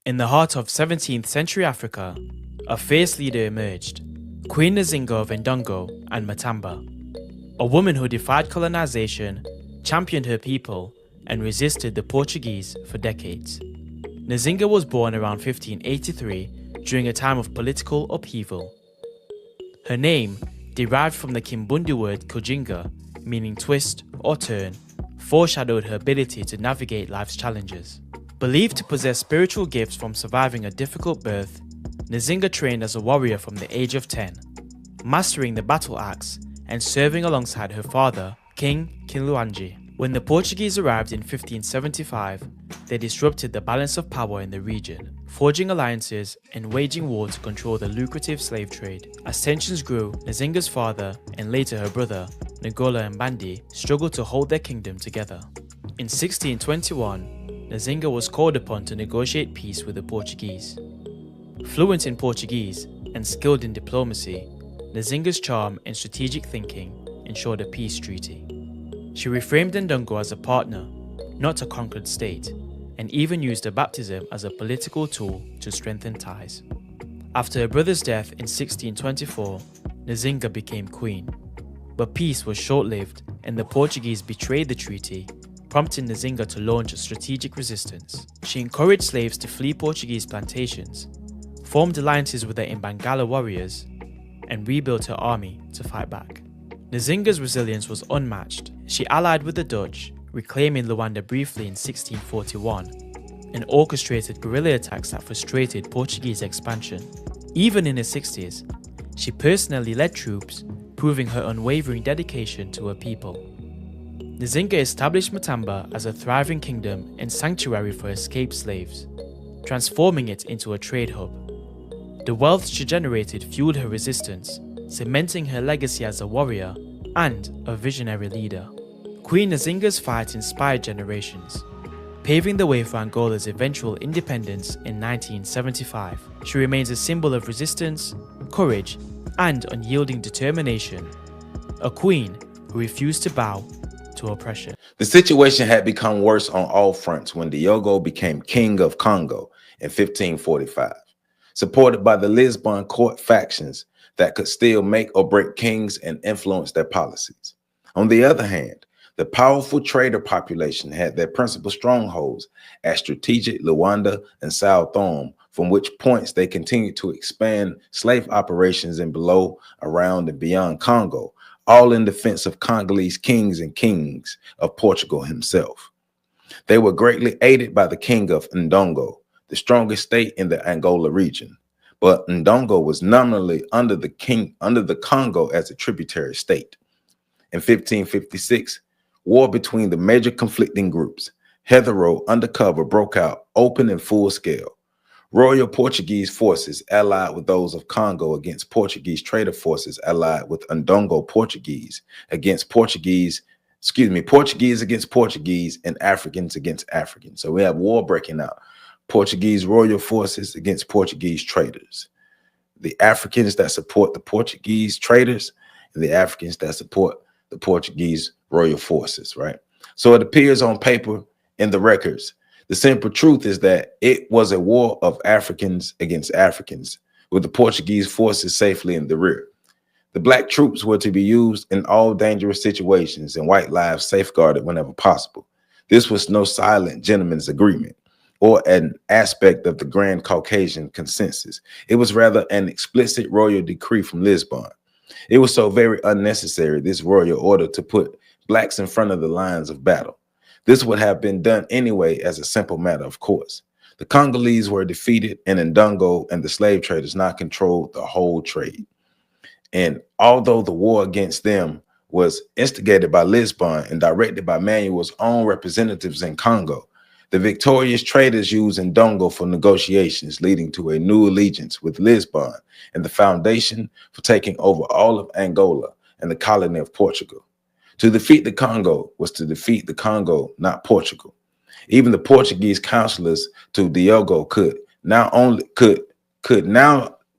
In the heart of 17th century Africa, a fierce leader emerged, Queen Nzinga of Ndongo and Matamba, a woman who defied colonization, championed her people, and resisted the Portuguese for decades. Nzinga was born around 1583 during a time of political upheaval. Her name, derived from the Kimbundi word kujinga, meaning twist or turn, foreshadowed her ability to navigate life's challenges. Believed to possess spiritual gifts from surviving a difficult birth, Nzinga trained as a warrior from the age of 10, mastering the battle axe and serving alongside her father, King Kinluanji. When the Portuguese arrived in 1575, they disrupted the balance of power in the region, forging alliances and waging war to control the lucrative slave trade. As tensions grew, Nzinga's father and later her brother, Ngola Mbandi, struggled to hold their kingdom together. In 1621, Nzinga was called upon to negotiate peace with the Portuguese. Fluent in Portuguese and skilled in diplomacy, Nzinga's charm and strategic thinking ensured a peace treaty. She reframed Ndongo as a partner, not a conquered state, and even used her baptism as a political tool to strengthen ties. After her brother's death in 1624, Nzinga became queen. But peace was short-lived and the Portuguese betrayed the treaty, prompting Nzinga to launch a strategic resistance. She encouraged slaves to flee Portuguese plantations, formed alliances with the Imbangala warriors, and rebuilt her army to fight back. Nzinga's resilience was unmatched. She allied with the Dutch, reclaiming Luanda briefly in 1641, and orchestrated guerrilla attacks that frustrated Portuguese expansion. Even in her 60s, she personally led troops, proving her unwavering dedication to her people. Nzinga established Matamba as a thriving kingdom and sanctuary for escaped slaves, transforming it into a trade hub. The wealth she generated fueled her resistance, cementing her legacy as a warrior and a visionary leader. Queen Nzinga's fight inspired generations, paving the way for Angola's eventual independence in 1975. She remains a symbol of resistance, courage, and unyielding determination, a queen who refused to bow to oppression. The situation had become worse on all fronts when Diogo became king of Congo in 1545, supported by the Lisbon court factions that could still make or break kings and influence their policies. On the other hand, the powerful trader population had their principal strongholds at strategic Luanda and Sao Tome, from which points they continued to expand slave operations in below, around, and beyond Congo, all in defense of Congolese kings and kings of Portugal himself. They were greatly aided by the king of Ndongo, the strongest state in the Angola region. But Ndongo was nominally under the Congo as a tributary state. In 1556, war between the major conflicting groups, hetero undercover, broke out open and full scale. Royal Portuguese forces allied with those of Congo against Portuguese trader forces allied with Ndongo Portuguese Portuguese against Portuguese, and Africans against Africans. So we have war breaking out. Portuguese royal forces against Portuguese traders. The Africans that support the Portuguese traders and the Africans that support the Portuguese royal forces, right? So it appears on paper in the records. The simple truth is that it was a war of Africans against Africans, with the Portuguese forces safely in the rear. The black troops were to be used in all dangerous situations and white lives safeguarded whenever possible. This was no silent gentleman's agreement or an aspect of the Grand Caucasian consensus. It was rather an explicit royal decree from Lisbon. It was so very unnecessary, this royal order, to put blacks in front of the lines of battle. This would have been done anyway as a simple matter of course. The Congolese were defeated, and Ndongo and the slave traders now controlled the whole trade. And although the war against them was instigated by Lisbon and directed by Manuel's own representatives in Congo, the victorious traders used Ndongo for negotiations, leading to a new allegiance with Lisbon and the foundation for taking over all of Angola and the colony of Portugal. To defeat the Congo was to defeat the Congo, not Portugal. Even the Portuguese counselors to Diogo could now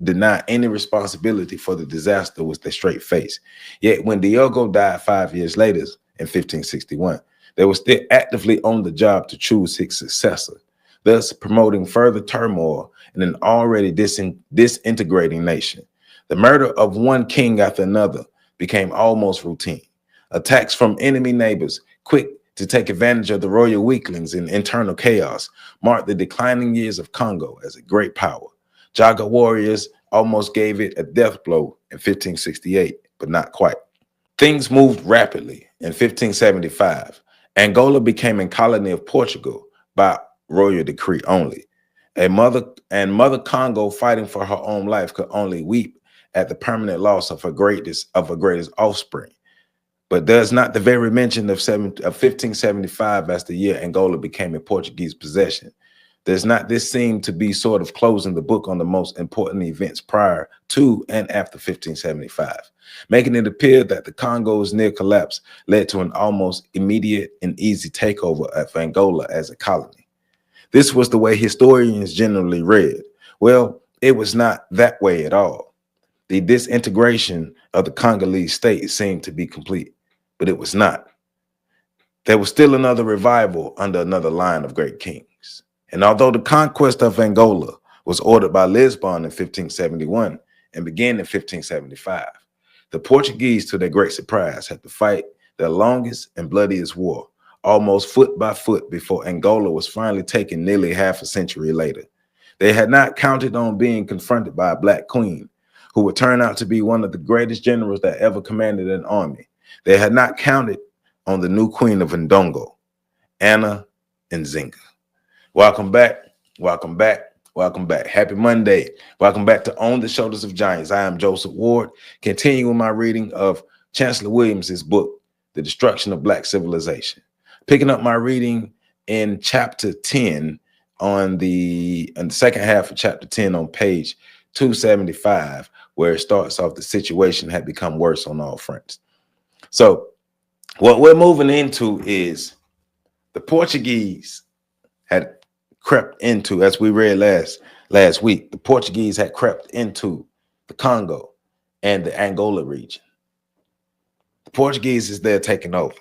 deny any responsibility for the disaster with a straight face. Yet when Diogo died 5 years later in 1561, they were still actively on the job to choose his successor. thus promoting further turmoil in an already disintegrating nation. The murder of one king after another became almost routine. Attacks from enemy neighbors, quick to take advantage of the royal weaklings and internal chaos, marked the declining years of Congo as a great power. Jaga warriors almost gave it a death blow in 1568, but not quite. Things moved rapidly. In 1575, Angola became a colony of Portugal by royal decree only. Mother Congo, fighting for her own life, could only weep at the permanent loss of her greatest offspring. But does not the very mention of 1575 as the year Angola became a Portuguese possession, does not this seem to be sort of closing the book on the most important events prior to and after 1575, making it appear that the Congo's near collapse led to an almost immediate and easy takeover of Angola as a colony? This was the way historians generally read. Well, it was not that way at all. The disintegration of the Congolese state seemed to be complete, but it was not. There was still another revival under another line of great kings. And although the conquest of Angola was ordered by Lisbon in 1571 and began in 1575, the Portuguese, to their great surprise, had to fight their longest and bloodiest war, almost foot by foot, before Angola was finally taken nearly half a century later. They had not counted on being confronted by a black queen who would turn out to be one of the greatest generals that ever commanded an army. They had not counted on the new queen of Ndongo, Anna Nzinga. Welcome back. Welcome back. Welcome back. Happy Monday. Welcome back to On the Shoulders of Giants. I am Joseph Ward, continuing my reading of Chancellor Williams's book, The Destruction of Black Civilization. Picking up my reading in chapter 10 on the second half of chapter 10 on page 275, where it starts off, the situation had become worse on all fronts. So what we're moving into is the Portuguese had crept into, as we read last week, the Portuguese had crept into the Congo and the Angola region. The Portuguese is there taking over.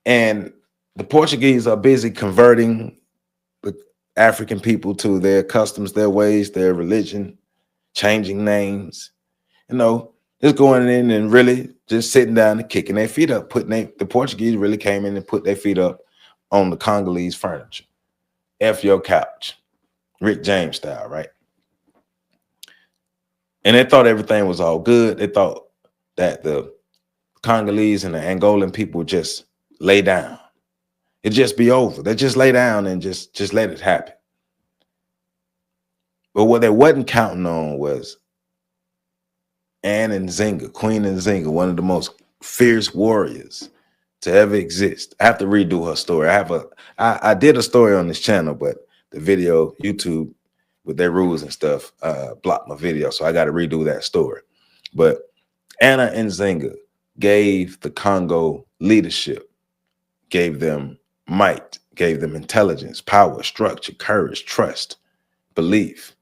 And the Portuguese are busy converting the African people to their customs, their ways, their religion, changing names, just going in and really just sitting down and kicking their feet up. The Portuguese really came in and put their feet up on the Congolese furniture. F your couch, Rick James style, right? And they thought everything was all good. They thought that the Congolese and the Angolan people would just lay down. It'd just be over. They just lay down and just let it happen. But what they wasn't counting on was Anne Nzinga, Queen Nzinga, one of the most fierce warriors to ever exist. I have to redo her story. I did a story on this channel, but the video, YouTube, with their rules and stuff, blocked my video. So I got to redo that story. But Anna Nzinga gave the Congo leadership, gave them might, gave them intelligence, power, structure, courage, trust, belief.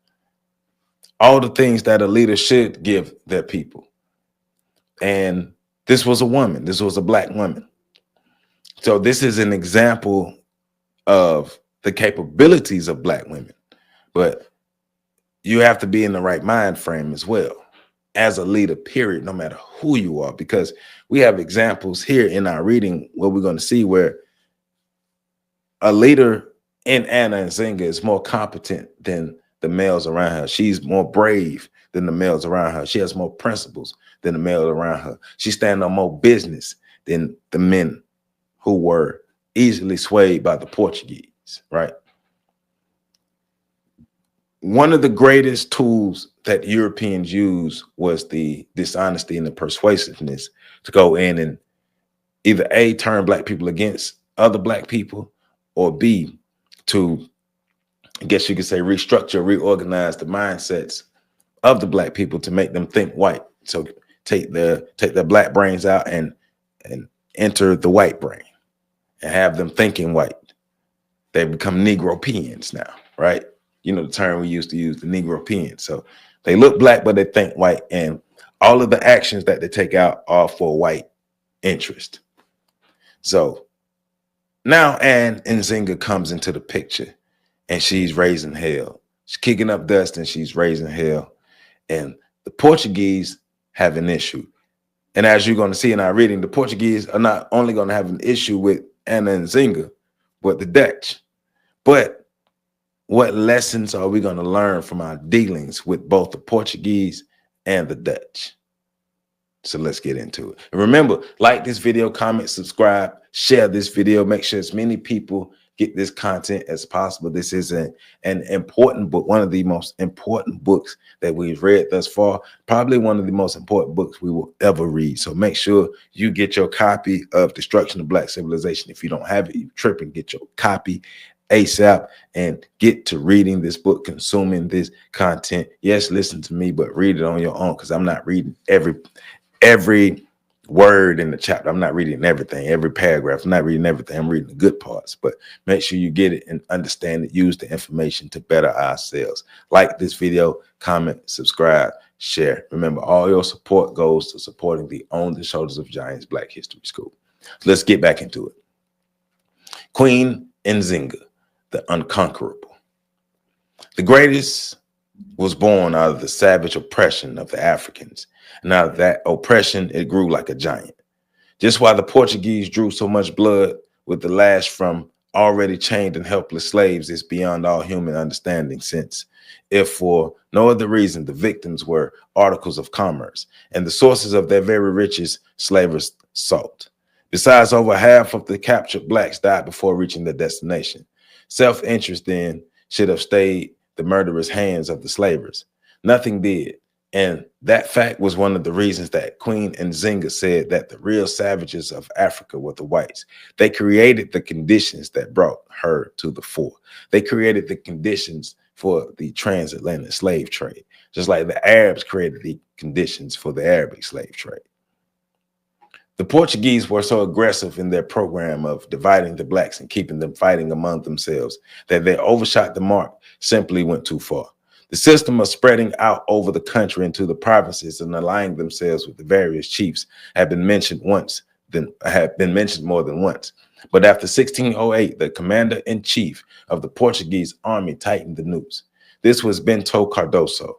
All the things that a leader should give their people. And this was a woman. This was a black woman. So this is an example of the capabilities of black women. But you have to be in the right mind frame as well as a leader, period, no matter who you are, because we have examples here in our reading where we're going to see where a leader in Anna Nzinga is more competent than the males around her. She's more brave than the males around her. She has more principles than the males around her. She stands on more business than the men who were easily swayed by the Portuguese, right? One of the greatest tools that Europeans used was the dishonesty and the persuasiveness to go in and either A, turn black people against other black people, or B, to, I guess you could say, restructure, reorganize the mindsets of the black people to make them think white. So take their black brains out and enter the white brain and have them thinking white. They become Negropeans now, right? You know, the term we used to use, the Negropeans. So they look black, but they think white. And all of the actions that they take out are for white interest. So Now Anne Nzinga comes into the picture, and she's raising hell. She's kicking up dust and she's raising hell. And the Portuguese have an issue. And as you're going to see in our reading, the Portuguese are not only going to have an issue with Anna Nzinga, but the Dutch. But what lessons are we going to learn from our dealings with both the Portuguese and the Dutch? So let's get into it. And remember, like this video, comment, subscribe, share this video. Make sure as many people get this content as possible. This is an important book, one of the most important books that we've read thus far, probably one of the most important books we will ever read. So make sure you get your copy of Destruction of Black Civilization. If you don't have it, you're tripping, get your copy ASAP and get to reading this book, consuming this content. Yes, listen to me, but read it on your own, because I'm not reading every word in the chapter. I'm not reading everything, every paragraph. I'm not reading everything. I'm reading the good parts, but make sure you get it and understand it. Use the information to better ourselves. Like this video, comment, subscribe, share. Remember, all your support goes to supporting the On the Shoulders of Giants Black History School. So let's get back into it. Queen Nzinga, the unconquerable. The greatest was born out of the savage oppression of the Africans. And out of that oppression, it grew like a giant. Just why the Portuguese drew so much blood with the lash from already chained and helpless slaves is beyond all human understanding, since if for no other reason, the victims were articles of commerce and the sources of their very riches slavers sought. Besides, over half of the captured blacks died before reaching their destination. Self-interest then should have stayed the murderous hands of the slavers. Nothing did. And that fact was one of the reasons that Queen Nzinga said that the real savages of Africa were the whites. They created the conditions that brought her to the fore. They created the conditions for the transatlantic slave trade, just like the Arabs created the conditions for the Arabic slave trade. The Portuguese were so aggressive in their program of dividing the blacks and keeping them fighting among themselves that they overshot the mark, simply went too far. The system of spreading out over the country into the provinces and aligning themselves with the various chiefs had been mentioned more than once. But after 1608, the commander-in-chief of the Portuguese army tightened the noose. This was Bento Cardoso.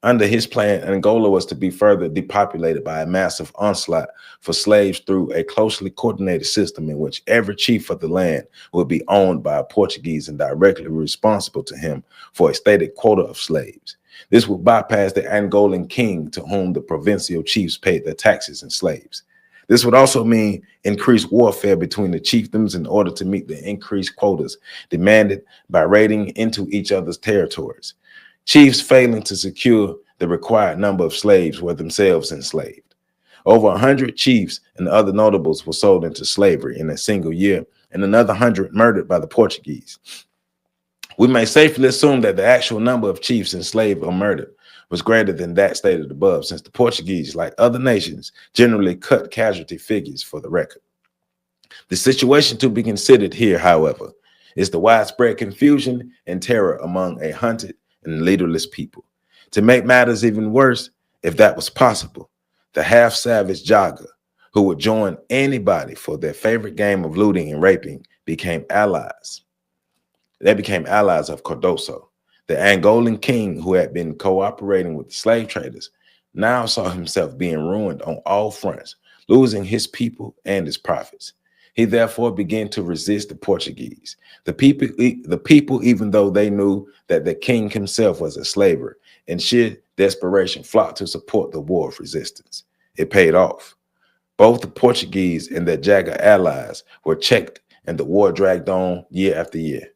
Under his plan, Angola was to be further depopulated by a massive onslaught for slaves through a closely coordinated system in which every chief of the land would be owned by a Portuguese and directly responsible to him for a stated quota of slaves. This would bypass the Angolan king, to whom the provincial chiefs paid their taxes and slaves. This would also mean increased warfare between the chiefdoms in order to meet the increased quotas demanded by raiding into each other's territories. Chiefs failing to secure the required number of slaves were themselves enslaved. Over 100 chiefs and other notables were sold into slavery in a single year, and another 100 murdered by the Portuguese. We may safely assume that the actual number of chiefs enslaved or murdered was greater than that stated above, since the Portuguese, like other nations, generally cut casualty figures for the record. The situation to be considered here, however, is the widespread confusion and terror among a hunted and leaderless people. To make matters even worse, if that was possible, the half-savage Jaga, who would join anybody for their favorite game of looting and raping, became allies. They became allies of Cardoso. The Angolan king, who had been cooperating with the slave traders, now saw himself being ruined on all fronts, losing his people and his profits. He therefore began to resist the Portuguese. The people, even though they knew that the king himself was a slaver, in sheer desperation, flocked to support the war of resistance. It paid off. Both the Portuguese and their Jaga allies were checked, and the war dragged on year after year.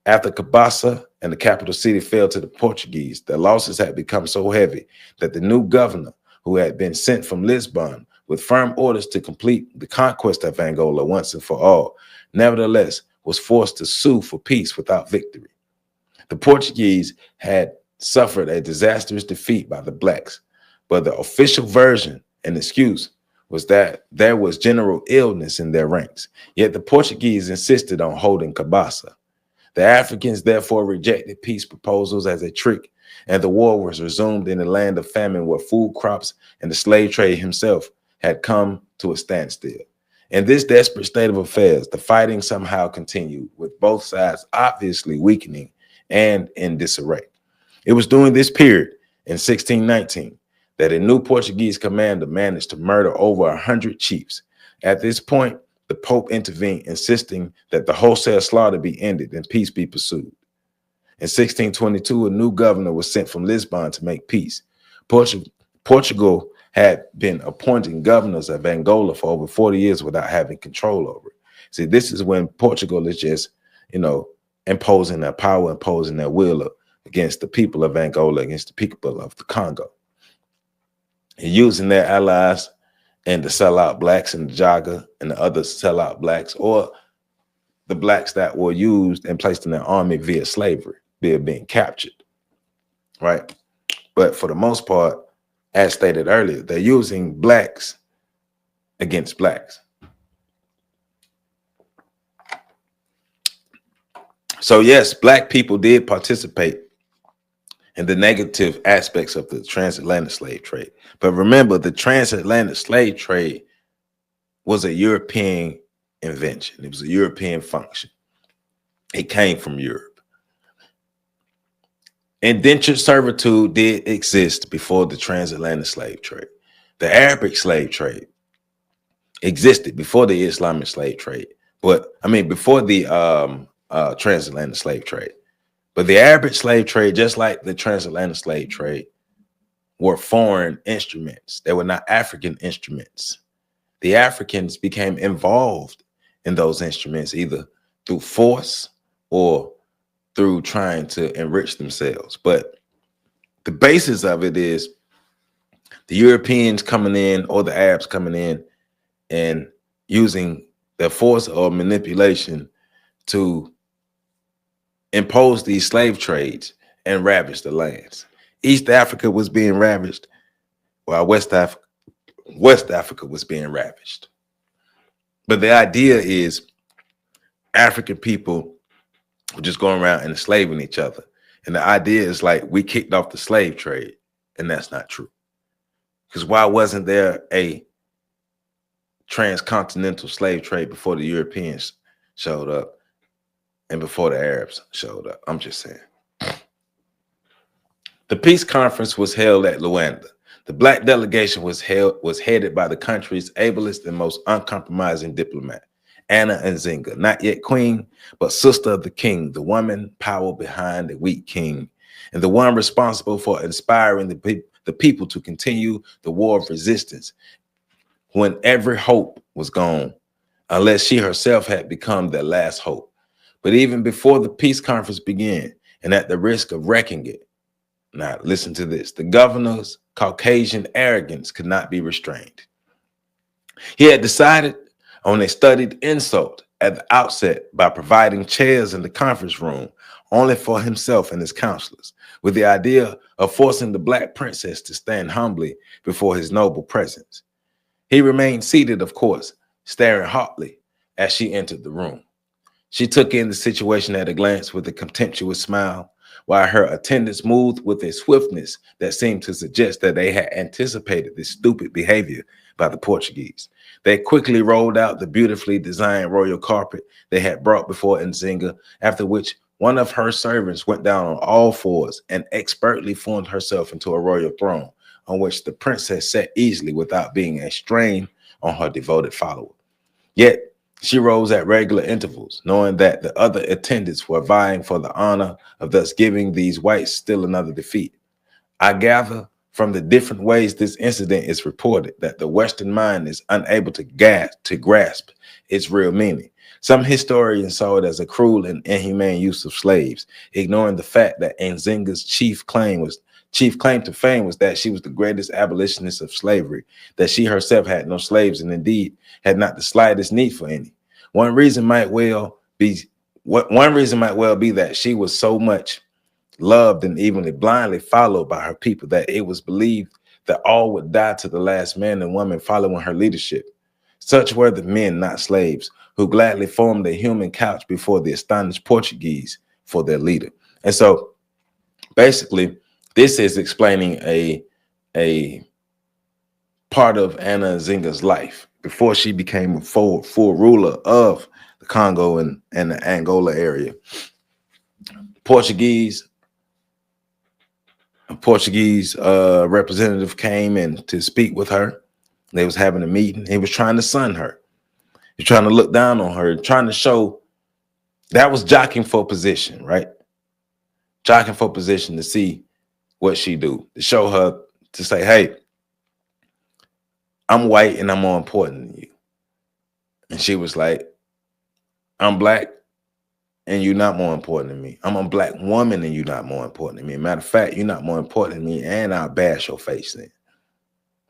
After Cabaça and the capital city fell to the Portuguese, their losses had become so heavy that the new governor, who had been sent from Lisbon with firm orders to complete the conquest of Angola once and for all, nevertheless was forced to sue for peace without victory. The Portuguese had suffered a disastrous defeat by the blacks, but the official version and excuse was that there was general illness in their ranks. Yet the Portuguese insisted on holding Cabaça. The Africans therefore rejected peace proposals as a trick, and the war was resumed in a land of famine where food crops and the slave trade himself had come to a standstill. In this desperate state of affairs, the fighting somehow continued, with both sides obviously weakening and in disarray. It was during this period, in 1619, that a new Portuguese commander managed to murder over 100 chiefs. At this point, the Pope intervened, insisting that the wholesale slaughter be ended and peace be pursued. In 1622, a new governor was sent from Lisbon to make peace. Portugal had been appointing governors of Angola for over 40 years without having control over it. See, this is when Portugal is just, imposing their power, imposing their will against the people of Angola, against the people of the Congo, and using their allies and the sellout blacks and the Jaga and the other sellout blacks, or the blacks that were used and placed in their army via slavery, via being captured, right? But for the most part, as stated earlier, they're using blacks against blacks. So yes, black people did participate in the negative aspects of the transatlantic slave trade. But remember, the transatlantic slave trade was a European invention. It was a European function. It came from Europe. Indentured servitude did exist before the transatlantic slave trade. The Arabic slave trade existed before the Islamic slave trade, before the transatlantic slave trade. But the Arabic slave trade, just like the transatlantic slave trade, were foreign instruments. They were not African instruments. The Africans became involved in those instruments either through force or through trying to enrich themselves. But the basis of it is the Europeans coming in or the Arabs coming in and using their force or manipulation to impose these slave trades and ravage the lands. East Africa was being ravaged, while West Africa was being ravaged. But the idea is African people were just going around and enslaving each other. And the idea is like we kicked off the slave trade, and that's not true. Because why wasn't there a transcontinental slave trade before the Europeans showed up and before the Arabs showed up? I'm just saying. The peace conference was held at Luanda. The black delegation was headed by the country's ablest and most uncompromising diplomat, Anna Nzinga, not yet queen, but sister of the king, the woman power behind the weak king, and the one responsible for inspiring the people to continue the war of resistance when every hope was gone, unless she herself had become their last hope. But even before the peace conference began, and at the risk of wrecking it, now listen to this, the governor's Caucasian arrogance could not be restrained. He had decided on a studied insult at the outset by providing chairs in the conference room only for himself and his counselors, with the idea of forcing the black princess to stand humbly before his noble presence. He remained seated, of course, staring hotly as she entered the room. She took in the situation at a glance with a contemptuous smile, while her attendants moved with a swiftness that seemed to suggest that they had anticipated this stupid behavior by the Portuguese. They quickly rolled out the beautifully designed royal carpet they had brought before Nzinga, after which one of her servants went down on all fours and expertly formed herself into a royal throne, on which the princess sat easily without being a strain on her devoted follower. Yet she rose at regular intervals, knowing that the other attendants were vying for the honor of thus giving these whites still another defeat. I gather from the different ways this incident is reported that the Western mind is unable to grasp its real meaning. Some historians saw it as a cruel and inhumane use of slaves, ignoring the fact that Nzinga's chief claim to fame was that she was the greatest abolitionist of slavery, that she herself had no slaves and indeed had not the slightest need for any. One reason might well be that she was so much loved and even blindly followed by her people that it was believed that all would die to the last man and woman following her leadership. Such were the men, not slaves, who gladly formed a human couch before the astonished Portuguese for their leader. And so basically, this is explaining a part of Anna Nzinga's life, before she became a full ruler of the Congo and the Angola area. Portuguese representative came in to speak with her. They was having a meeting. He was trying to sun her. He was trying to look down on her, trying to show that was jockeying for position, right? Jockeying for position to see what she do, to show her, to say, hey, I'm white and I'm more important than you. And she was like, I'm black and you're not more important than me. I'm a black woman and you're not more important than me. Matter of fact, you're not more important than me, and I'll bash your face then.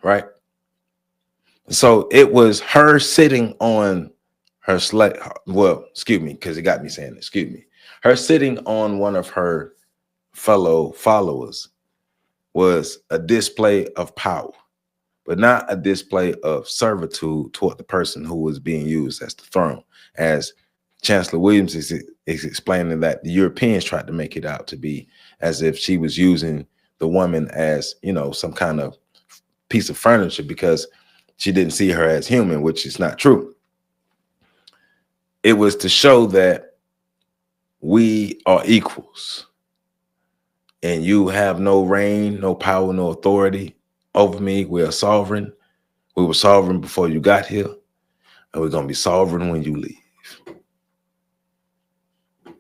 Right? So it was her sitting on her because it got me saying, excuse me. Her sitting on one of her fellow followers was a display of power, but not a display of servitude toward the person who was being used as the throne. As Chancellor Williams is explaining, that the Europeans tried to make it out to be as if she was using the woman as, some kind of piece of furniture because she didn't see her as human, which is not true. It was to show that we are equals and you have no reign, no power, no authority over me. We are sovereign. We were sovereign before you got here, and we're going to be sovereign when you leave.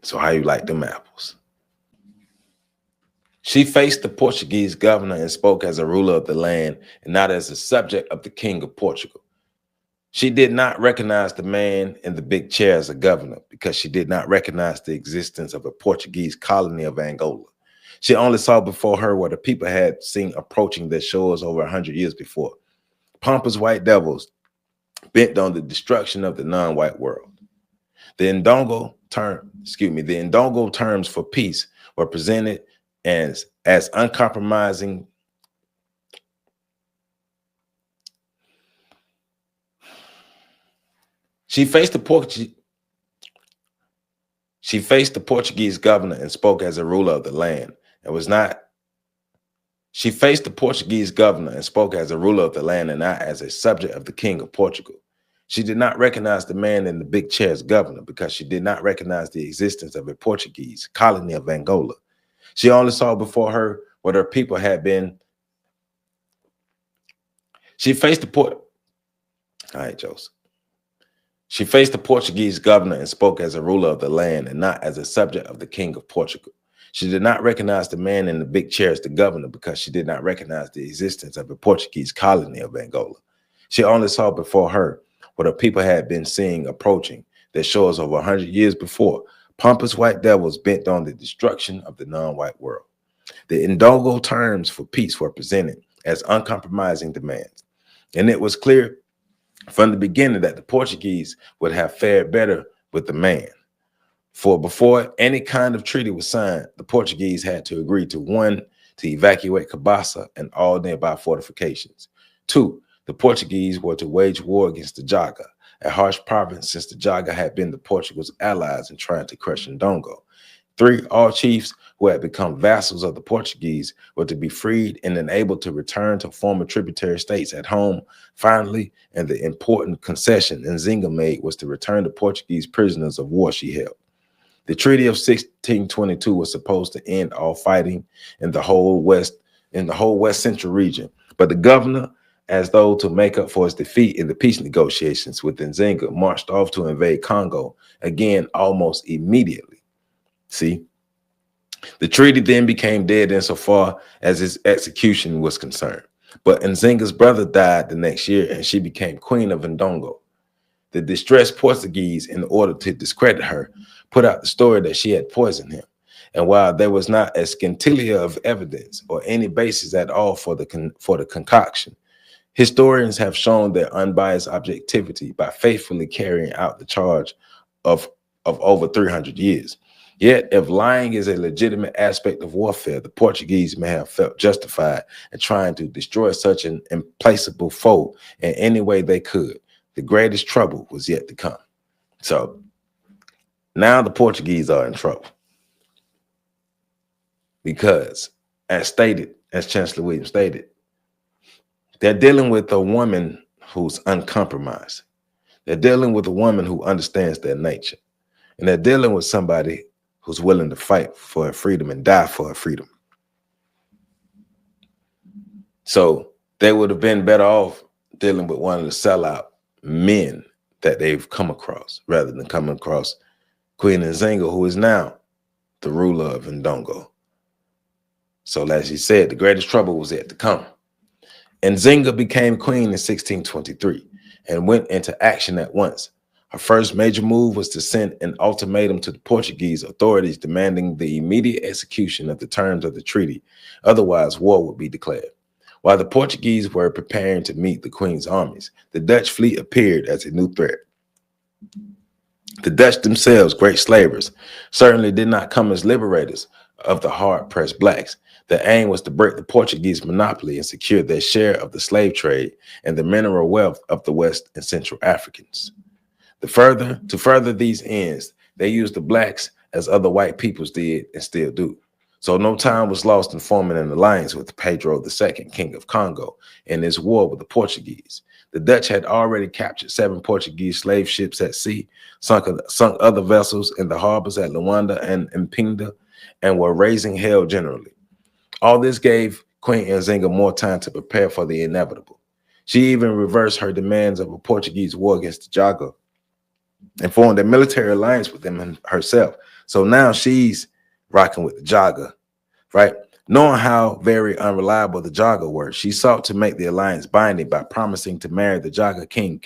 So how you like them apples? She faced the Portuguese governor and spoke as a ruler of the land and not as a subject of the king of Portugal. She did not recognize the man in the big chair as a governor because she did not recognize the existence of a Portuguese colony of Angola. She only saw before her what the people had seen approaching their shores over 100 years before. Pompous white devils bent on the destruction of the non-white world. The Ndongo terms for peace were presented as uncompromising. She faced the Portuguese governor and spoke as a ruler of the land, and was not. She faced the Portuguese governor and spoke as a ruler of the land and not as a subject of the king of Portugal. She did not recognize the man in the big chair as governor because she did not recognize the existence of a Portuguese colony of Angola. She only saw before her what her people had been. She faced the Portuguese governor and spoke as a ruler of the land and not as a subject of the king of Portugal. She did not recognize the man in the big chair as the governor because she did not recognize the existence of a Portuguese colony of Angola. She only saw before her what her people had been seeing approaching their shores over 100 years before. Pompous white devils bent on the destruction of the non-white world. The Ndongo terms for peace were presented as uncompromising demands, and it was clear from the beginning that the Portuguese would have fared better with the man. For before any kind of treaty was signed, the Portuguese had to agree to 1, to evacuate Cabaça and all nearby fortifications. 2, the Portuguese were to wage war against the Jaga, a harsh province since the Jaga had been the Portugal's allies in trying to crush Ndongo. 3, all chiefs who had become vassals of the Portuguese were to be freed and enabled to return to former tributary states at home. Finally, and the important concession Nzinga made was to return the Portuguese prisoners of war she held. The Treaty of 1622 was supposed to end all fighting in the whole West Central region, but the governor, as though to make up for his defeat in the peace negotiations with Nzinga, marched off to invade Congo again almost immediately. See, the treaty then became dead insofar as its execution was concerned. But Nzinga's brother died the next year, and she became queen of Ndongo. The distressed Portuguese, in order to discredit her, put out the story that she had poisoned him. And while there was not a scintilla of evidence or any basis at all for the concoction, historians have shown their unbiased objectivity by faithfully carrying out the charge of over 300 years. Yet, if lying is a legitimate aspect of warfare, the Portuguese may have felt justified in trying to destroy such an implacable foe in any way they could. The greatest trouble was yet to come. So now the Portuguese are in trouble because, as Chancellor Williams stated, they're dealing with a woman who's uncompromised. They're dealing with a woman who understands their nature. And they're dealing with somebody who's willing to fight for her freedom and die for her freedom. So they would have been better off dealing with one of the sellout men that they've come across rather than coming across Queen Nzinga, who is now the ruler of Ndongo. So as he said, the greatest trouble was yet to come. Nzinga became queen in 1623 and went into action at once. Her first major move was to send an ultimatum to the Portuguese authorities demanding the immediate execution of the terms of the treaty. Otherwise, war would be declared. While the Portuguese were preparing to meet the Queen's armies, the Dutch fleet appeared as a new threat. The Dutch themselves, great slavers, certainly did not come as liberators of the hard-pressed blacks. Their aim was to break the Portuguese monopoly and secure their share of the slave trade and the mineral wealth of the West and Central Africans. To further these ends, they used the blacks as other white peoples did and still do. So no time was lost in forming an alliance with Pedro II, King of Congo, in his war with the Portuguese. The Dutch had already captured 7 Portuguese slave ships at sea, sunk other vessels in the harbors at Luanda and Mpinda, and were raising hell generally. All this gave Queen Nzinga more time to prepare for the inevitable. She even reversed her demands of a Portuguese war against the Jaga and formed a military alliance with them herself. So now she's rocking with the Jaga, right? Knowing how very unreliable the Jaga were, she sought to make the alliance binding by promising to marry the Jaga king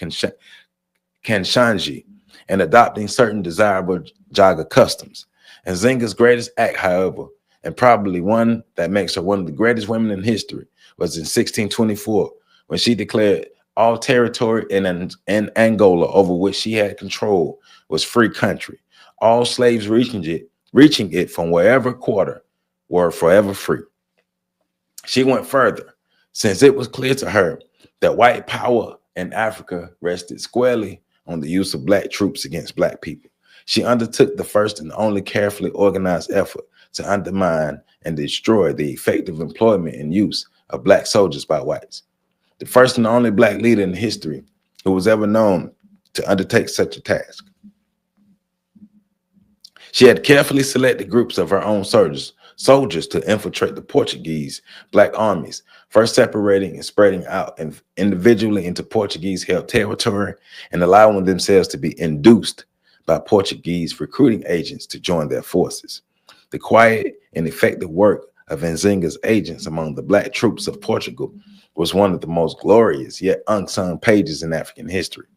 Kanshanji and adopting certain desirable Jaga customs. And Nzinga's greatest act, however, and probably one that makes her one of the greatest women in history, was in 1624 when she declared all territory in Angola over which she had control was free country. All slaves reaching it from wherever quarter were forever free. She went further, since it was clear to her that white power in Africa rested squarely on the use of black troops against black people. She undertook the first and only carefully organized effort to undermine and destroy the effective employment and use of black soldiers by whites. The first and only black leader in history who was ever known to undertake such a task. She had carefully selected groups of her own soldiers to infiltrate the Portuguese black armies, first separating and spreading out individually into Portuguese-held territory and allowing themselves to be induced by Portuguese recruiting agents to join their forces. The quiet and effective work of Nzinga's agents among the black troops of Portugal was one of the most glorious yet unsung pages in African history.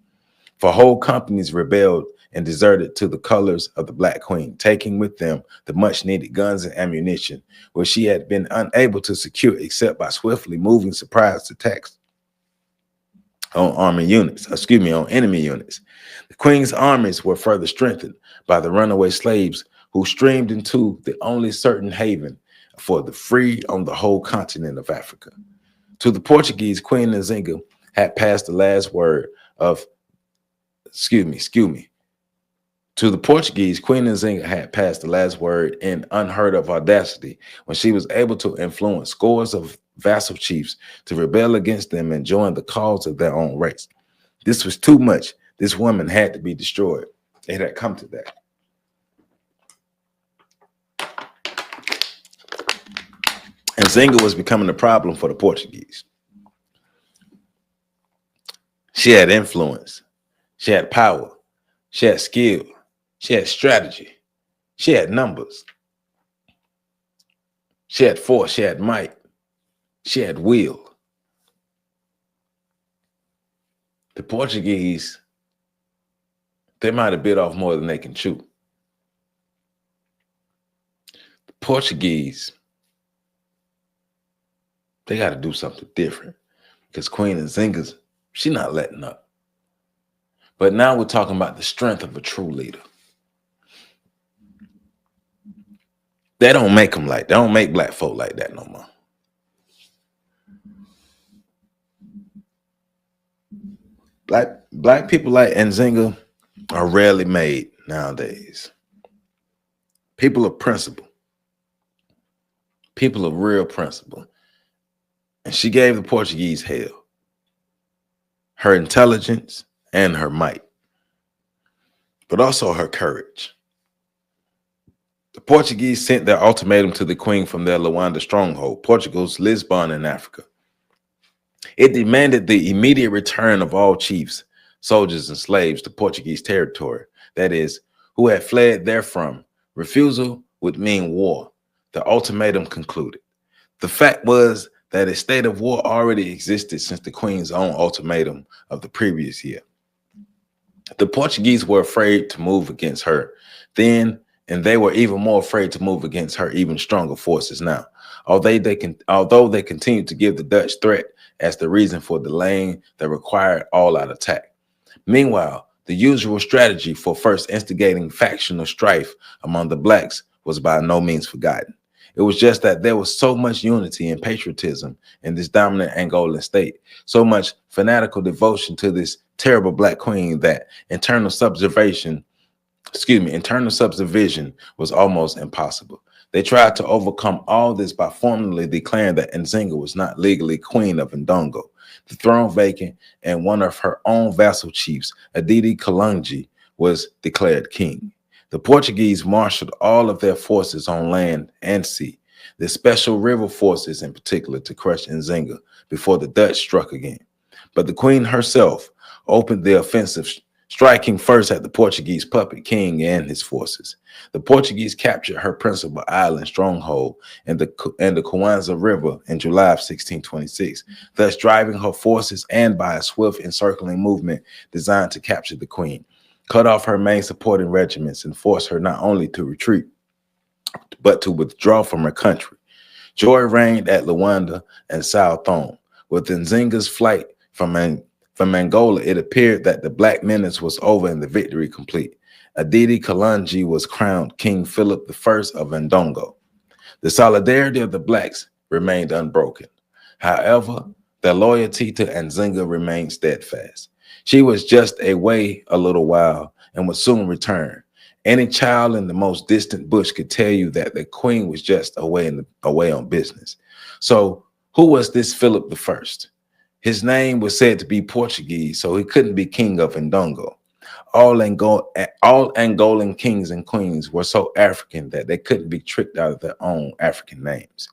For whole companies rebelled and deserted to the colors of the Black Queen, taking with them the much-needed guns and ammunition, which she had been unable to secure except by swiftly moving surprise attacks on enemy units. The Queen's armies were further strengthened by the runaway slaves who streamed into the only certain haven for the free on the whole continent of Africa. To the Portuguese, Queen Nzinga had passed the last word of, To the Portuguese, Queen Nzinga had passed the last word in unheard of audacity when she was able to influence scores of vassal chiefs to rebel against them and join the cause of their own race. This was too much. This woman had to be destroyed. It had come to that. And Nzinga was becoming a problem for the Portuguese. She had influence. She had power. She had skill. She had strategy. She had numbers. She had force. She had might. She had will. The Portuguese, they might have bit off more than they can chew. The Portuguese, they got to do something different because Queen Nzinga's, she's not letting up. But now we're talking about the strength of a true leader. They don't make them like, they don't make black folk like that no more. Black people like Nzinga are rarely made nowadays. People of principle. People of real principle. And she gave the Portuguese hell. her intelligence, and her might, but also her courage. The Portuguese sent their ultimatum to the queen from their Luanda stronghold, Portugal's Lisbon in Africa. It demanded the immediate return of all chiefs, soldiers, and slaves to Portuguese territory, that is, who had fled therefrom. Refusal would mean war. The ultimatum concluded. The fact was that a state of war already existed since the queen's own ultimatum of the previous year. The Portuguese were afraid to move against her then, and they were even more afraid to move against her even stronger forces now. Although they continued to give the Dutch threat as the reason for delaying the required all-out attack. Meanwhile, the usual strategy for first instigating factional strife among the blacks was by no means forgotten. It was just that there was so much unity and patriotism in this dominant Angolan state, so much fanatical devotion to this terrible black queen that internal subdivision was almost impossible. They tried to overcome all this by formally declaring that Nzinga was not legally queen of Ndongo, the throne vacant, and one of her own vassal chiefs, Aditi Kalungi, was declared king. The Portuguese marshaled all of their forces on land and sea, the special river forces in particular, to crush Nzinga before the Dutch struck again. But the queen herself opened the offensive, striking first at the Portuguese puppet king and his forces. The Portuguese captured her principal island stronghold in the Kwanza River in July of 1626, thus driving her forces and by a swift encircling movement designed to capture the queen, cut off her main supporting regiments, and force her not only to retreat, but to withdraw from her country. Joy reigned at Luanda and Sao Tome. With Nzinga's flight from Angola, it appeared that the Black menace was over and the victory complete. Aditi Kalungi was crowned King Philip I of Ndongo. The solidarity of the Blacks remained unbroken. However, their loyalty to Nzinga remained steadfast. She was just away a little while and would soon return. Any child in the most distant bush could tell you that the queen was just away on business. So who was this Philip I? His name was said to be Portuguese, so he couldn't be king of Ndongo. All Angolan kings and queens were so African that they couldn't be tricked out of their own African names.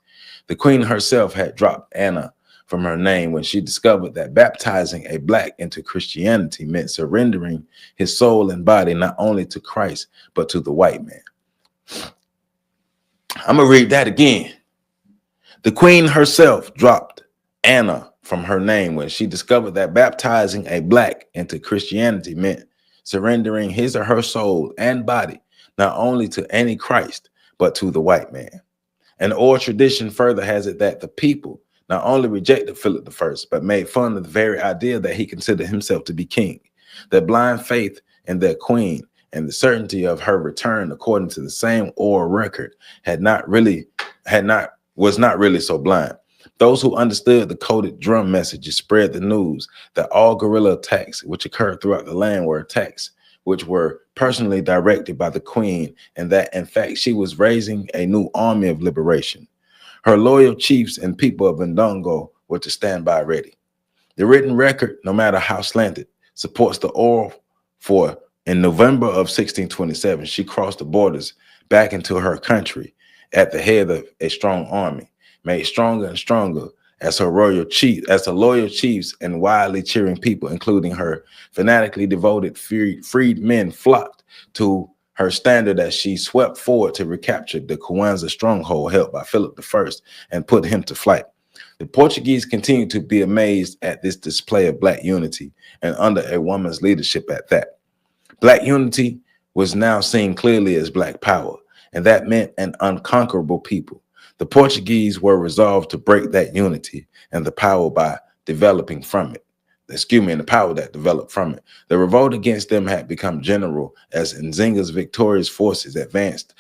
The queen herself had dropped Anna from her name when she discovered that baptizing a Black into Christianity meant surrendering his soul and body not only to Christ, but to the white man. I'm going to read that again. The queen herself dropped Anna from her name when she discovered that baptizing a Black into Christianity meant surrendering his or her soul and body not only to any Christ, but to the white man. And oral tradition further has it that the people not only rejected Philip I, but made fun of the very idea that he considered himself to be king. Their blind faith in their queen and the certainty of her return, according to the same oral record, was not really so blind. Those who understood the coded drum messages spread the news that all guerrilla attacks which occurred throughout the land were attacks which were personally directed by the queen, and that in fact she was raising a new army of liberation. Her loyal chiefs and people of Ndongo were to stand by ready. The written record, no matter how slanted, supports the oral, for in November of 1627, she crossed the borders back into her country at the head of a strong army, made stronger and stronger as the loyal chiefs and wildly cheering people, including her fanatically devoted freed men, flocked to her standard as she swept forward to recapture the Kwanza stronghold held by Philip I and put him to flight. The Portuguese continued to be amazed at this display of Black unity, and under a woman's leadership at that. Black unity was now seen clearly as Black power, and that meant an unconquerable people. The Portuguese were resolved to break that unity and the power by developing from it. And the power that developed from it. The revolt against them had become general as Nzinga's victorious forces advanced.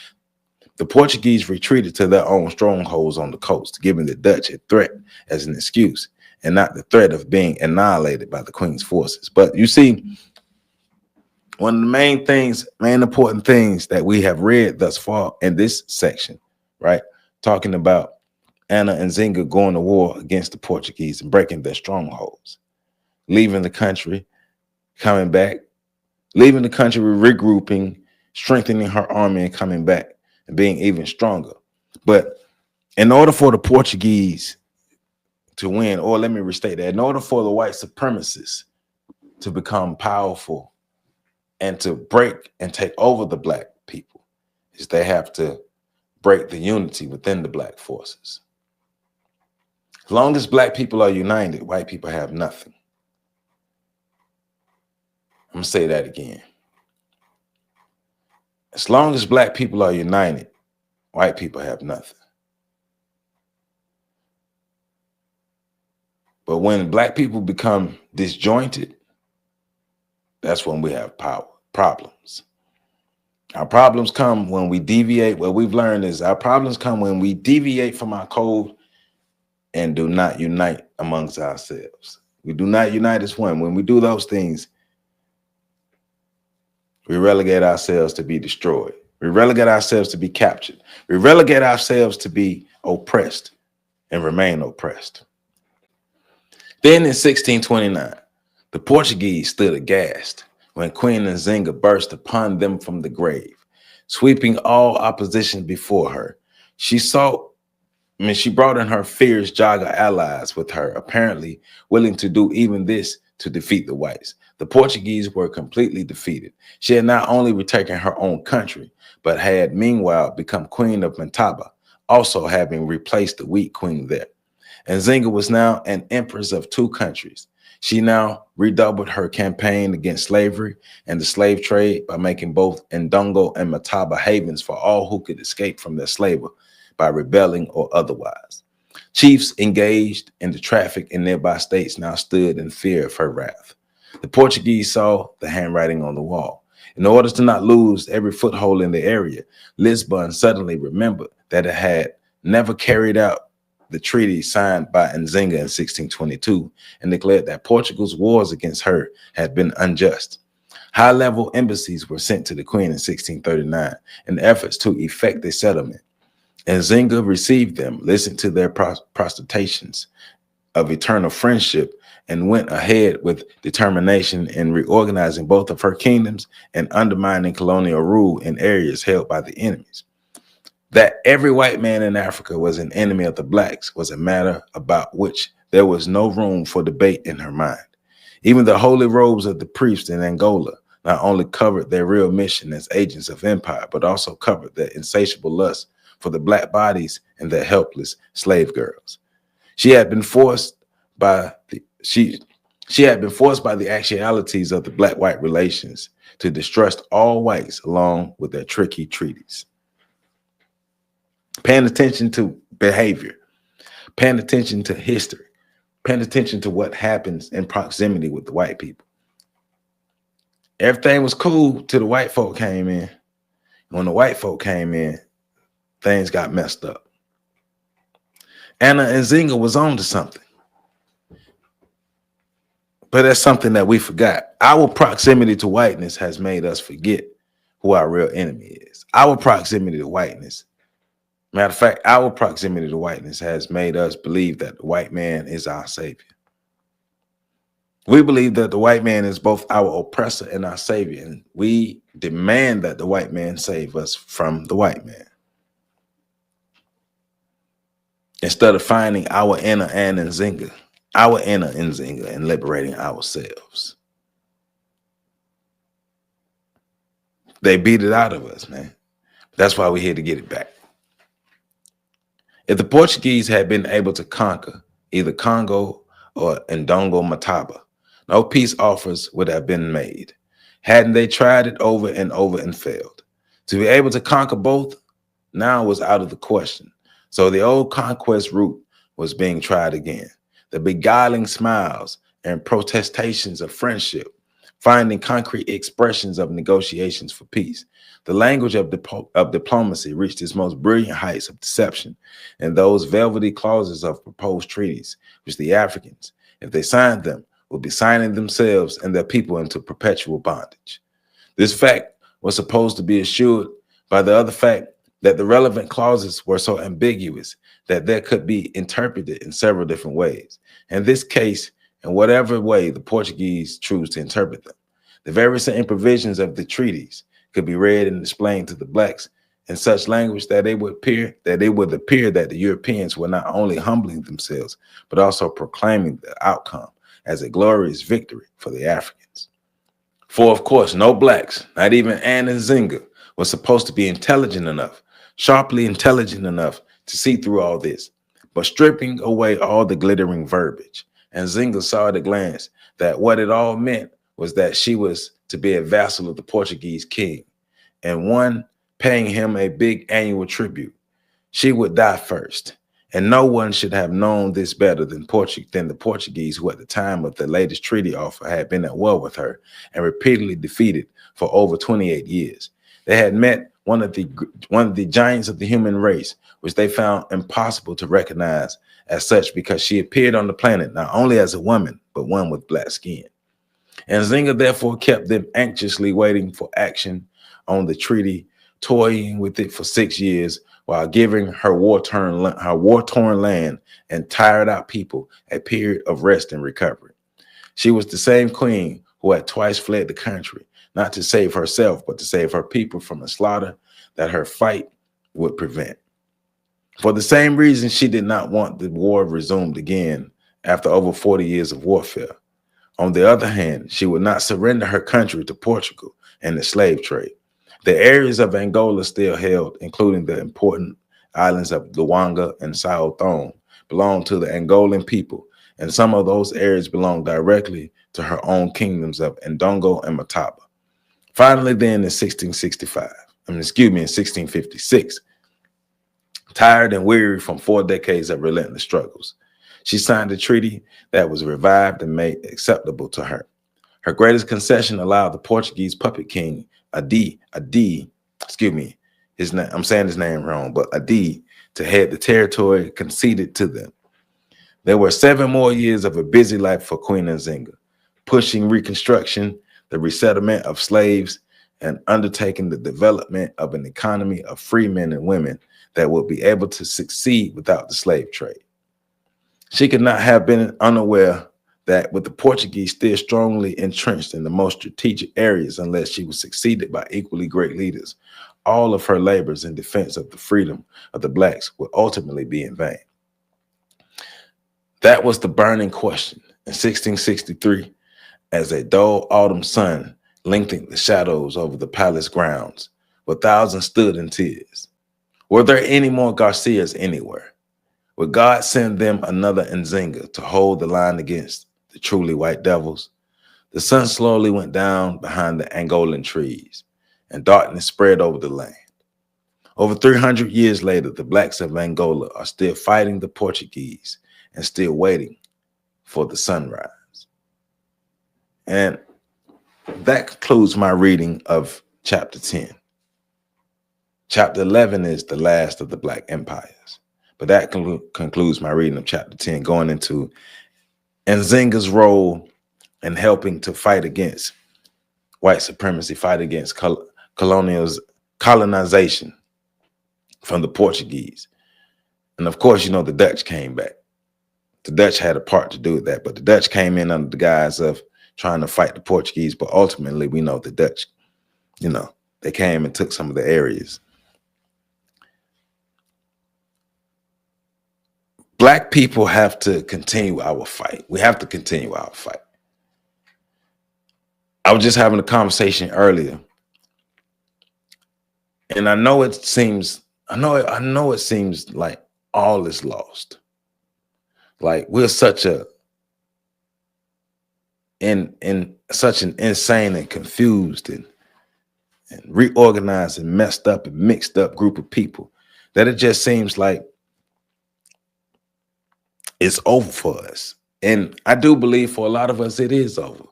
The Portuguese retreated to their own strongholds on the coast, giving the Dutch a threat as an excuse and not the threat of being annihilated by the Queen's forces. But you see, one of the main important things that we have read thus far in this section, right, talking about Anna and Nzinga going to war against the Portuguese and breaking their strongholds. leaving the country, coming back, leaving the country, regrouping, strengthening her army, and coming back and being even stronger. But in order for the Portuguese to win, or let me restate that, in order for the white supremacists to become powerful and to break and take over the black people, is they have to break the unity within the black forces. As long as black people are united, white people have nothing. I'm going to say that again. As long as black people are united, white people have nothing. But when black people become disjointed, that's when we have problems. Our problems come when we deviate. What we've learned is our problems come when we deviate from our code and do not unite amongst ourselves. We do not unite as one. When we do those things, we relegate ourselves to be destroyed. We relegate ourselves to be captured. We relegate ourselves to be oppressed and remain oppressed. Then in 1629, the Portuguese stood aghast when Queen Nzinga burst upon them from the grave, sweeping all opposition before her. She brought in her fierce Jaga allies with her, apparently willing to do even this to defeat the whites. The Portuguese were completely defeated. She had not only retaken her own country, but had meanwhile become Queen of Mataba, also having replaced the weak queen there. And Nzinga was now an empress of two countries. She now redoubled her campaign against slavery and the slave trade by making both Ndongo and Mataba havens for all who could escape from their slavery by rebelling or otherwise. Chiefs engaged in the traffic in nearby states now stood in fear of her wrath. The Portuguese saw the handwriting on the wall. In order to not lose every foothold in the area, Lisbon suddenly remembered that it had never carried out the treaty signed by Nzinga in 1622 and declared that Portugal's wars against her had been unjust. High-level embassies were sent to the Queen in 1639 in efforts to effect a settlement. Nzinga received them, listened to their protestations of eternal friendship, and went ahead with determination in reorganizing both of her kingdoms and undermining colonial rule in areas held by the enemies. That every white man in Africa was an enemy of the blacks was a matter about which there was no room for debate in her mind. Even the holy robes of the priests in Angola not only covered their real mission as agents of empire, but also covered their insatiable lust for the black bodies and their helpless slave girls. She had been forced by the actualities of the black-white relations to distrust all whites along with their tricky treaties. Paying attention to behavior, paying attention to history, paying attention to what happens in proximity with the white people. Everything was cool till the white folk came in. When the white folk came in, things got messed up. Anna Nzinga was on to something. But that's something that we forgot. Our proximity to whiteness has made us forget who our real enemy is. Our proximity to whiteness, matter of fact, our proximity to whiteness has made us believe that the white man is our savior. We believe that the white man is both our oppressor and our savior, and we demand that the white man save us from the white man. Instead of finding our inner Nzinga, and liberating ourselves. They beat it out of us, man. That's why we're here to get it back. If the Portuguese had been able to conquer either Congo or Ndongo Mataba, no peace offers would have been made. Hadn't they tried it over and failed? To be able to conquer both now was out of the question. So the old conquest route was being tried again. The beguiling smiles and protestations of friendship, finding concrete expressions of negotiations for peace. The language of diplomacy reached its most brilliant heights of deception, and those velvety clauses of proposed treaties, which the Africans, if they signed them, would be signing themselves and their people into perpetual bondage. This fact was supposed to be assured by the other fact that the relevant clauses were so ambiguous that they could be interpreted in several different ways. In this case, in whatever way the Portuguese choose to interpret them. The very same provisions of the treaties could be read and explained to the blacks in such language that it would appear that the Europeans were not only humbling themselves, but also proclaiming the outcome as a glorious victory for the Africans. For of course, no blacks, not even Anne and Zinga, was supposed to be intelligent enough, sharply intelligent enough to see through all this, but stripping away all the glittering verbiage. And Zinga saw at a glance that what it all meant was that she was to be a vassal of the Portuguese king, and one paying him a big annual tribute. She would die first, and no one should have known this better than the Portuguese, who at the time of the latest treaty offer had been at war with her and repeatedly defeated for over 28 years. They had met one of the giants of the human race, which they found impossible to recognize as such because she appeared on the planet not only as a woman, but one with black skin. And Zinga therefore kept them anxiously waiting for action on the treaty, toying with it for 6 years while giving her war-torn land and tired out people a period of rest and recovery. She was the same queen who had twice fled the country, not to save herself, but to save her people from a slaughter that her fight would prevent. For the same reason, she did not want the war resumed again after over 40 years of warfare. On the other hand, she would not surrender her country to Portugal and the slave trade. The areas of Angola still held, including the important islands of Luanga and Sao Tome, belonged to the Angolan people, and some of those areas belonged directly to her own kingdoms of Ndongo and Mataba. Finally, then in 1656, tired and weary from 4 decades of relentless struggles, she signed a treaty that was revived and made acceptable to her. Her greatest concession allowed the Portuguese puppet king, Adi, his name, I'm saying his name wrong, but Adi, to head the territory conceded to them. There were 7 more years of a busy life for Queen Nzinga, pushing reconstruction, the resettlement of slaves, and undertaking the development of an economy of free men and women that would be able to succeed without the slave trade. She could not have been unaware that with the Portuguese still strongly entrenched in the most strategic areas, unless she was succeeded by equally great leaders, all of her labors in defense of the freedom of the blacks would ultimately be in vain. That was the burning question in 1663, as a dull autumn sun lengthened the shadows over the palace grounds, where thousands stood in tears. Were there any more Garcias anywhere? Would God send them another Nzinga to hold the line against the truly white devils? The sun slowly went down behind the Angolan trees, and darkness spread over the land. Over 300 years later, the blacks of Angola are still fighting the Portuguese and still waiting for the sunrise. And that concludes my reading of chapter 10. Chapter 11 is the last of the Black empires. But that concludes my reading of chapter 10, going into Nzinga's role in helping to fight against white supremacy, fight against colonization from the Portuguese. And of course, you know, the Dutch came back. The Dutch had a part to do with that, but the Dutch came in under the guise of trying to fight the Portuguese. But ultimately, we know the Dutch, you know, they came and took some of the areas. Black people have to continue our fight. We have to continue our fight. I was just having a conversation earlier, and I know it seems like all is lost. Like we're such an insane and confused and reorganized and messed up and mixed up group of people that it just seems like it's over for us. And I do believe for a lot of us it is over.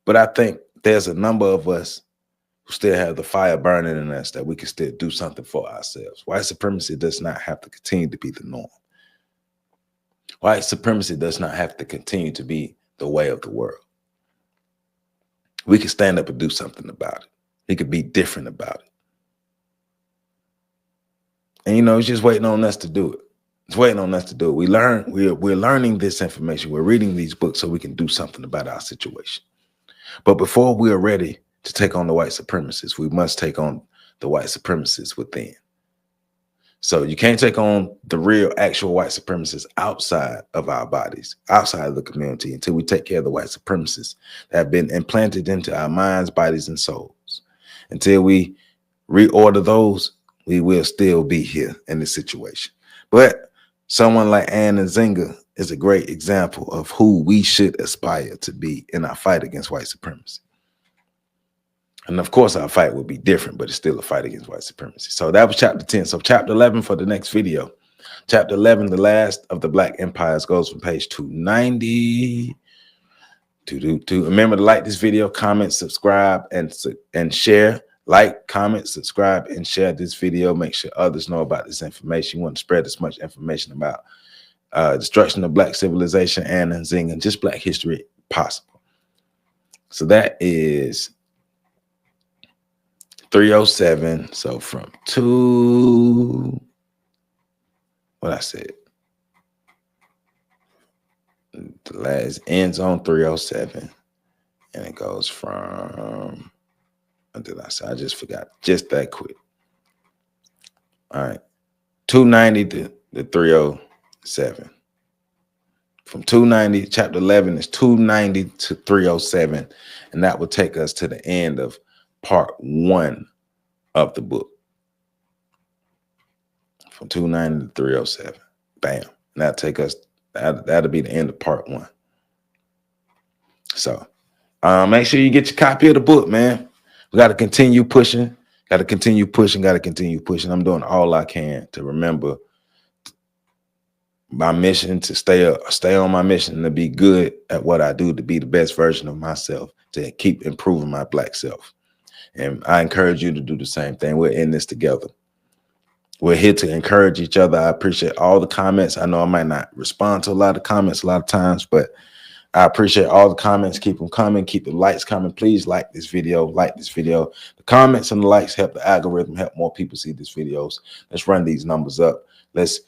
But I think there's a number of us who still have the fire burning in us that we can still do something for ourselves. White supremacy does not have to continue to be the norm. White supremacy does not have to continue to be the way of the world. We can stand up and do something about it. We could be different about it. And, you know, it's just waiting on us to do it. It's waiting on us to do it. We're learning this information. We're reading these books so we can do something about our situation. But before we are ready to take on the white supremacists, we must take on the white supremacists within. So you can't take on the real actual white supremacists outside of our bodies, outside of the community, until we take care of the white supremacists that have been implanted into our minds, bodies, and souls. Until we reorder those, we will still be here in this situation. But someone like Ann Nzinga is a great example of who we should aspire to be in our fight against white supremacy. And of course, our fight will be different, but it's still a fight against white supremacy. So that was chapter 10. So chapter 11 for the next video. Chapter 11, the last of the Black empires, goes from page 290 to remember to like this video, comment, subscribe, and share. Like, comment, subscribe, and share this video. Make sure others know about this information. You want to spread as much information about destruction of Black civilization, Ann Nzinga, and just Black history possible. So that is 307. So from what I said, the last ends on 307, and it goes from, what did I say? I just forgot, just that quick. All right, 290 to 307. From 290, chapter 11 is 290 to 307, and that will take us to the end of part 1 of the book. From 290 to 307. Bam. And that'll take us, that'll be the end of part 1. So make sure you get your copy of the book, man. We got to continue pushing. Got to continue pushing. Got to continue pushing. I'm doing all I can to remember my mission, to stay on my mission, to be good at what I do, to be the best version of myself, to keep improving my Black self. And I encourage you to do the same thing. We're in this together. We're here to encourage each other. I appreciate all the comments. I know I might not respond to a lot of comments a lot of times, but I appreciate all the comments. Keep them coming. Keep the likes coming. Please like this video. Like this video. The comments and the likes help the algorithm, help more people see these videos. Let's run these numbers up. Let's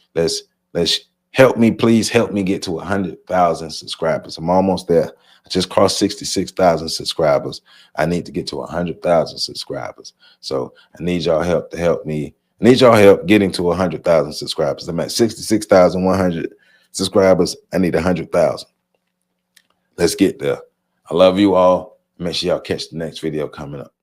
help me. Please help me get to 100,000 subscribers. I'm almost there. I just crossed 66,000 subscribers. I need to get to 100,000 subscribers. So I need y'all help to help me. I need y'all help getting to 100,000 subscribers. I'm at 66,100 subscribers. I need 100,000. Let's get there. I love you all. Make sure y'all catch the next video coming up.